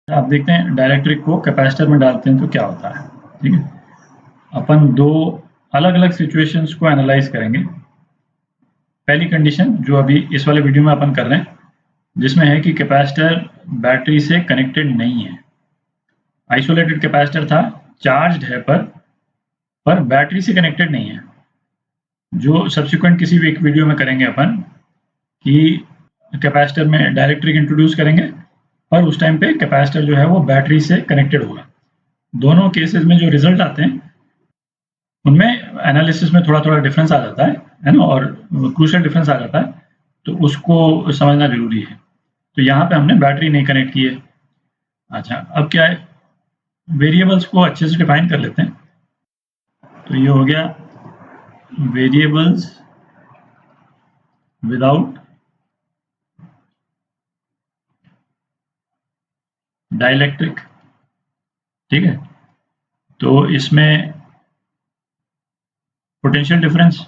आप देखते हैं डाइलेक्ट्रिक को कैपेसिटर में डालते हैं तो क्या होता है। ठीक है, अपन दो अलग अलग सिचुएशंस को एनालाइज करेंगे। पहली कंडीशन जो अभी इस वाले वीडियो में अपन कर रहे हैं, जिसमें है कि कैपेसिटर बैटरी से कनेक्टेड नहीं है, आइसोलेटेड कैपेसिटर था, चार्ज्ड है पर बैटरी से कनेक्टेड नहीं है। जो सब्सिक्वेंट किसी भी एक वीडियो में करेंगे अपन कि कैपेसिटर में डाइलेक्ट्रिक इंट्रोड्यूस करेंगे, पर उस टाइम पे कैपेसिटर जो है वो बैटरी से कनेक्टेड होगा। दोनों केसेस में जो रिजल्ट आते हैं उनमें एनालिसिस में थोड़ा थोड़ा डिफरेंस आ जाता है ना, और क्रूशियल डिफरेंस आ जाता है, तो उसको समझना जरूरी है। तो यहाँ पे हमने बैटरी नहीं कनेक्ट की है। अच्छा, अब क्या है, वेरिएबल्स को अच्छे से डिफाइन कर लेते हैं। तो ये हो गया वेरिएबल्स विदाउट डाइलेक्ट्रिक। ठीक है, तो इसमें पोटेंशियल डिफरेंस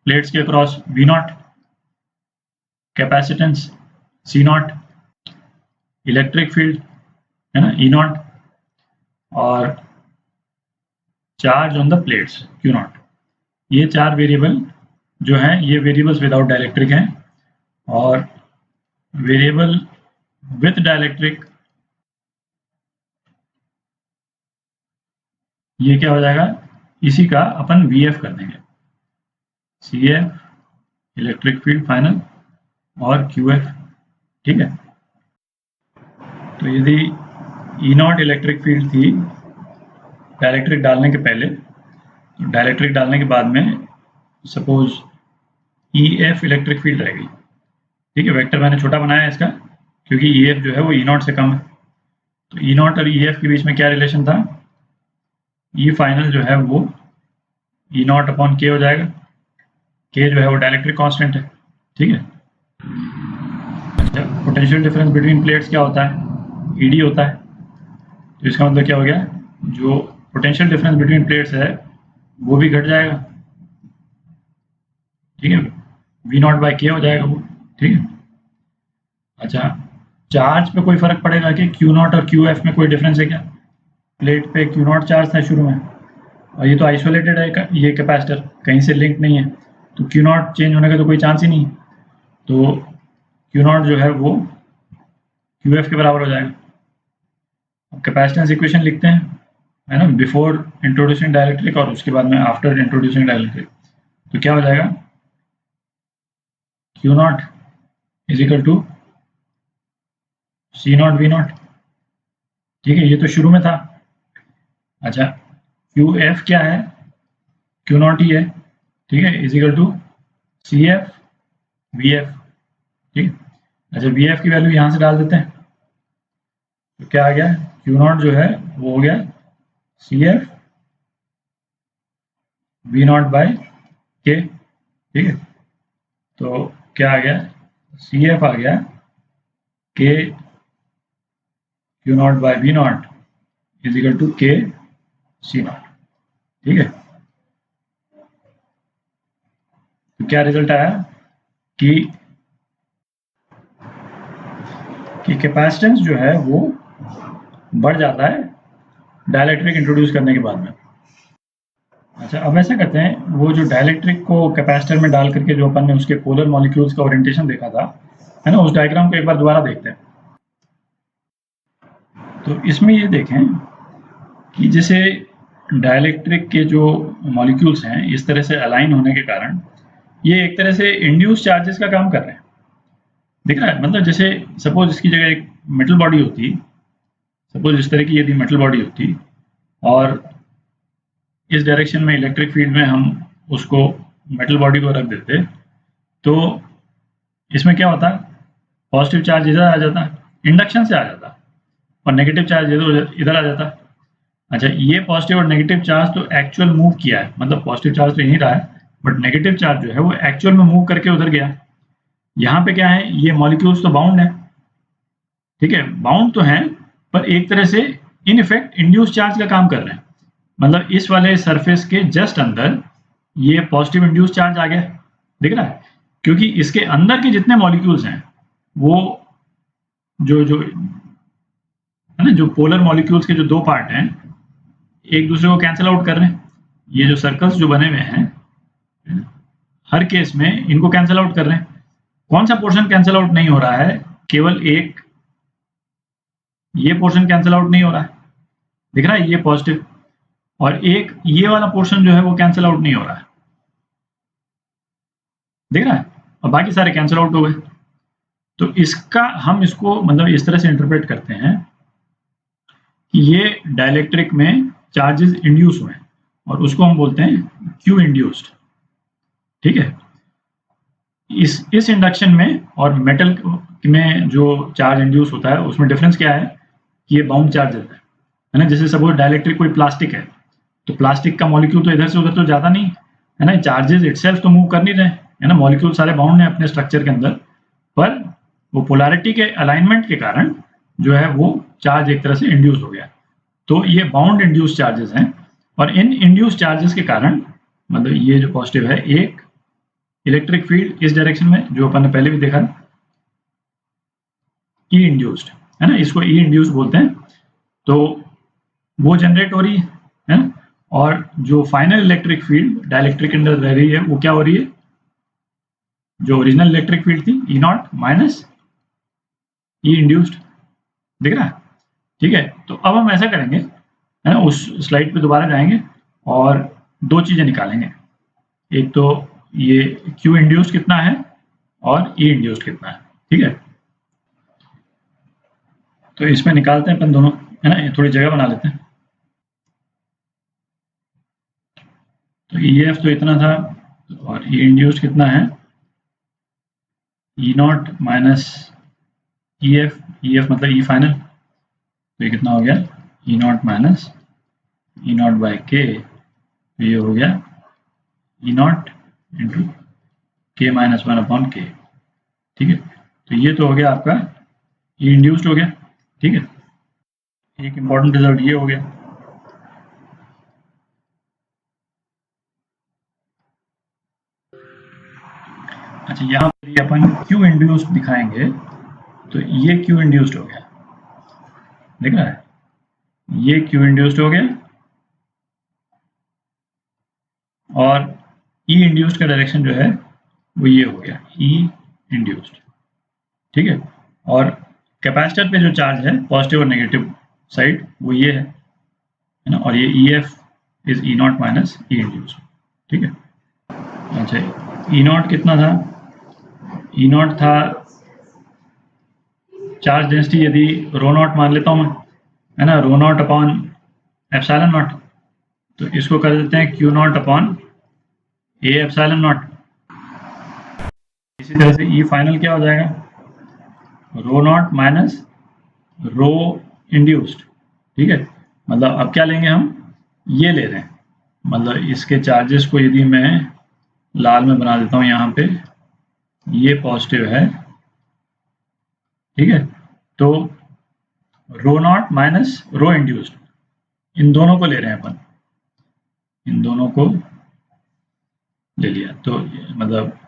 प्लेट्स के across v naught, capacitance c naught, electric field है ना ई नॉट, और charge on the plates q naught. ये चार वेरिएबल जो हैं ये वेरिएबल्स विदाउट डाइलेक्ट्रिक हैं, और वेरिएबल विथ डाइलेक्ट्रिक ये क्या हो जाएगा, इसी का अपन वी एफ कर देंगे, c f electric field final और क्यू एफ। ठीक है, तो यदि ई नॉट इलेक्ट्रिक फील्ड थी डाइलेक्ट्रिक डालने के पहले, तो डाइलेक्ट्रिक डालने के बाद में suppose e f electric field रहेगी। ठीक है, वेक्टर मैंने छोटा बनाया है इसका क्योंकि ई एफ जो है वो ई नॉट से कम है। तो ई नॉट और ई एफ के बीच में क्या रिलेशन था, ई फाइनल जो है वो ई नॉट अपॉन के हो जाएगा। के जो है वो डाइलेक्ट्रिक कांस्टेंट है। ठीक है, अच्छा, पोटेंशियल डिफरेंस बिटवीन प्लेट्स क्या होता है, ईडी होता है। तो इसका मतलब क्या हो गया, जो पोटेंशियल डिफरेंस बिटवीन प्लेट्स है वो भी घट जाएगा। ठीक है, वी नॉट बाई के हो जाएगा वो। ठीक है, अच्छा, चार्ज पे कोई फर्क पड़ेगा कि क्यू नॉट और क्यू एफ में कोई डिफरेंस है क्या? प्लेट पे क्यू नॉट चार्ज था शुरू में, और ये तो आइसोलेटेड है, ये कैपेसिटर कहीं से लिंक नहीं है, तो क्यू नॉट चेंज होने का तो कोई चांस ही नहीं है। तो क्यू नॉट जो है वो क्यू एफ के बराबर हो जाएगा। अब कैपेसिटेंस इक्वेशन लिखते हैं, है ना, बिफोर इंट्रोड्यूसिंग डाइलेक्ट्रिक और उसके बाद में आफ्टर इंट्रोड्यूसिंग डाइलेक्ट्रिक। तो क्या हो जाएगा, q naught is equal to c naught v naught. ठीक है, ये तो शुरू में था। अच्छा, क्यू एफ क्या है, क्यू नॉट ही है। ठीक है, is equal to c f v f. ठीक है, अच्छा, वी एफ की वैल्यू यहाँ से डाल देते हैं, तो क्या आ गया, क्यू नॉट जो है वो हो गया c f v naught by k. ठीक है, तो क्या आ गया, सी एफ आ गया के q naught by v naught is equal to k c not. ठीक है, तो क्या रिजल्ट आया कि कैपेसिटेंस जो है वो बढ़ जाता है डाइलेक्ट्रिक इंट्रोड्यूस करने के बाद में। अच्छा, अब ऐसा करते हैं, वो जो डाइलेक्ट्रिक को कैपेसिटर में डाल करके जो अपन ने उसके पोलर मॉलिक्यूल्स का ओरिएंटेशन देखा था, है ना, उस डायग्राम को एक बार दोबारा देखते हैं। तो इसमें ये देखें कि जैसे डाइलेक्ट्रिक के जो मॉलिक्यूल्स हैं इस तरह से अलाइन होने के कारण ये एक तरह से इंड्यूस चार्जेस का काम कर रहे हैं। दिख रहा है, मतलब जैसे सपोज इसकी जगह एक मेटल बॉडी होती, सपोज इस तरह की यदि मेटल बॉडी होती और इस डायरेक्शन में इलेक्ट्रिक फील्ड में हम उसको मेटल बॉडी को रख देते, तो इसमें क्या होता, पॉजिटिव चार्ज इधर आ जाता, इंडक्शन से आ जाता, और नेगेटिव चार्ज इधर आ जाता। अच्छा, ये पॉजिटिव और नेगेटिव चार्ज तो एक्चुअल मूव किया है, मतलब पॉजिटिव चार्ज तो यहीं रहा है, बट नेगेटिव चार्ज जो है वो एक्चुअल में मूव करके उधर गया। यहाँ पे क्या है, ये मॉलिक्यूल्स तो बाउंड है। ठीक है, बाउंड तो हैं, पर एक तरह से इन इफेक्ट इंड्यूस चार्ज का काम कर रहे हैं। मतलब इस वाले सरफेस के जस्ट अंदर ये पॉजिटिव इंड्यूस चार्ज आ गया, दिख रहा है, क्योंकि इसके अंदर के जितने मॉलिक्यूल्स हैं वो जो जो है है ना, जो पोलर मॉलिक्यूल्स के जो दो पार्ट हैं एक दूसरे को कैंसिल आउट कर रहे हैं। ये जो सर्कल्स जो बने हुए हैं हर केस में इनको कैंसिल आउट कर रहे हैं। कौन सा पोर्शन कैंसिल आउट नहीं हो रहा है? केवल एक ये पोर्शन कैंसिल आउट नहीं हो रहा है, दिख रहा है, ये पॉजिटिव, और एक ये वाला पोर्शन जो है वो कैंसिल आउट नहीं हो रहा है, दिख रहा है, और बाकी सारे कैंसिल आउट हो गए। तो इसका हम इसको मतलब इस तरह से इंटरप्रेट करते हैं कि ये डाइलेक्ट्रिक में चार्जेस इंड्यूस हुए हैं और उसको हम बोलते हैं क्यू इंड्यूस्ड। ठीक है, इस इंडक्शन में और मेटल में जो चार्ज इंड्यूस होता है उसमें डिफरेंस क्या है कि ये बाउंड चार्जेस है ना। जैसे सपोज डाइलेक्ट्रिक कोई प्लास्टिक है तो प्लास्टिक का मॉलिक्यूल तो इधर से उधर तो जाता नहीं है ना, चार्जेस इटसेल्फ तो मूव कर नहीं रहे है ना, मॉलिक्यूल सारे बाउंड हैं अपने स्ट्रक्चर के अंदर, पर वो पोलैरिटी के अलाइनमेंट के कारण जो है वो चार्ज एक तरह से इंड्यूस हो गया। तो ये बाउंड इंड्यूस चार्जेस हैं, और इन इंड्यूस चार्जेस के कारण मतलब ये जो पॉजिटिव है एक इलेक्ट्रिक फील्ड इस डायरेक्शन में जो अपन ने पहले भी देखा ई इंड्यूस्ड है ना, इसको ई इंड्यूस्ड बोलते हैं, तो वो जनरेट हो रही है ना। और जो फाइनल इलेक्ट्रिक फील्ड डाइलेक्ट्रिक के अंदर रह रही है वो क्या हो रही है, जो ओरिजिनल इलेक्ट्रिक फील्ड थी ई नॉट माइनस ई इंड्यूस्ड, दिख रहा है। ठीक है, तो अब हम ऐसा करेंगे है ना, उस स्लाइड पे दोबारा जाएंगे और दो चीजें निकालेंगे, एक तो ये क्यू इंड्यूस्ड कितना है और ई इंड्यूस्ड कितना है। ठीक है, तो इसमें निकालते हैं अपन दोनों है ना, थोड़ी जगह बना लेते हैं। तो ई एफ तो इतना था और ई इंड्यूस्ड कितना है, E naught minus E F मतलब ई फाइनल, तो ये कितना हो गया E naught minus E naught by K, तो ये हो गया E naught into K minus one upon K. ठीक है, तो ये तो हो गया आपका ई इंड्यूस्ड हो गया। ठीक है, एक इंपॉर्टेंट रिजल्ट ये हो गया। अच्छा, यहाँ पर अपन क्यू इंड्यूस्ड दिखाएंगे तो ये क्यू इंड्यूस्ड हो गया, दिख रहा है, ये क्यू इंड्यूस्ड हो गया, और ई इंड्यूस्ड का डायरेक्शन जो है वो ये हो गया ई इंड्यूस्ड। ठीक है, और कैपेसिटर पे जो चार्ज है पॉजिटिव और नेगेटिव साइड वो ये है ना, और ये E F is E naught minus E induced. ठीक है, अच्छा ई नॉट कितना था, ई नॉट था चार्ज डेंसिटी यदि रो नॉट मान लेता हूँ मैं है ना, रो नॉट अपॉन एप्सिलॉन नॉट, तो इसको कर देते हैं Q not upon A epsilon not. इसी तरह से ई फाइनल क्या हो जाएगा, रो नॉट माइनस रो इंड्यूस्ड। ठीक है, मतलब अब क्या लेंगे हम, ये ले रहे हैं, मतलब इसके चार्जेस को यदि मैं लाल में बना देता हूँ यहाँ पे, ये पॉजिटिव है। ठीक है, तो रो नॉट माइनस रो इंड्यूस्ड, इन दोनों को ले रहे हैं अपन, इन दोनों को ले लिया, तो मतलब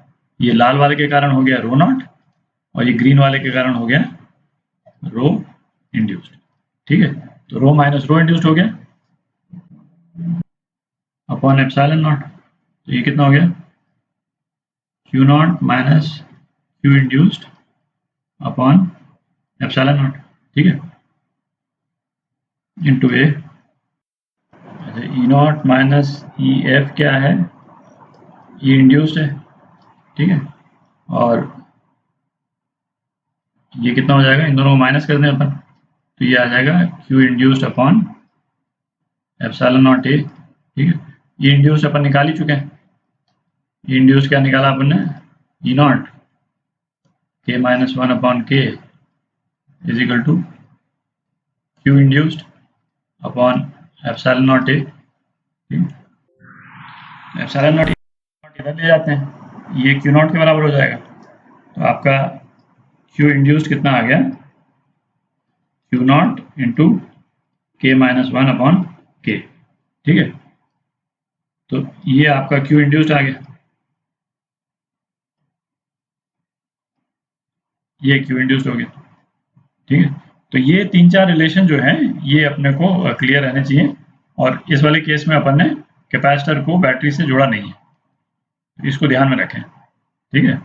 ये लाल वाले के कारण हो गया रो नॉट और ये ग्रीन वाले के कारण हो गया रो इंड्यूस्ड। ठीक है, तो रो माइनस रो इंड्यूस्ड हो गया अपॉन एप्सिलॉन नॉट, तो ये कितना हो गया Q not minus Q induced upon epsilon not. ठीक है, इंटू ए। अच्छा, ई नॉट माइनस ई एफ क्या है, ई इंड्यूस्ड है। ठीक है, और ये कितना हो जाएगा, इन दोनों को माइनस कर दें अपन, तो ये आ जाएगा Q induced upon epsilon naught ए। ठीक है, ये इंड्यूस्ड अपन निकाल ही चुके हैं, ये इंड्यूस्ड क्या निकाला अपन ने, e naught k minus one upon k is equal to q induced upon epsilon naught a. Epsilon naught इधर ले जाते हैं, ये क्यू नॉट के बराबर हो जाएगा, तो आपका क्यू इंड्यूस्ड कितना आ गया, Q not into K minus one upon K. ठीक है, तो ये आपका क्यू इंड्यूस्ड आ गया, ये क्यू इंड्यूस्ड हो गया। ठीक है, तो ये 3-4 रिलेशन जो हैं ये अपने को क्लियर रहने चाहिए, और इस वाले केस में अपन ने कैपेसिटर को बैटरी से जोड़ा नहीं है, इसको ध्यान में रखें। ठीक है।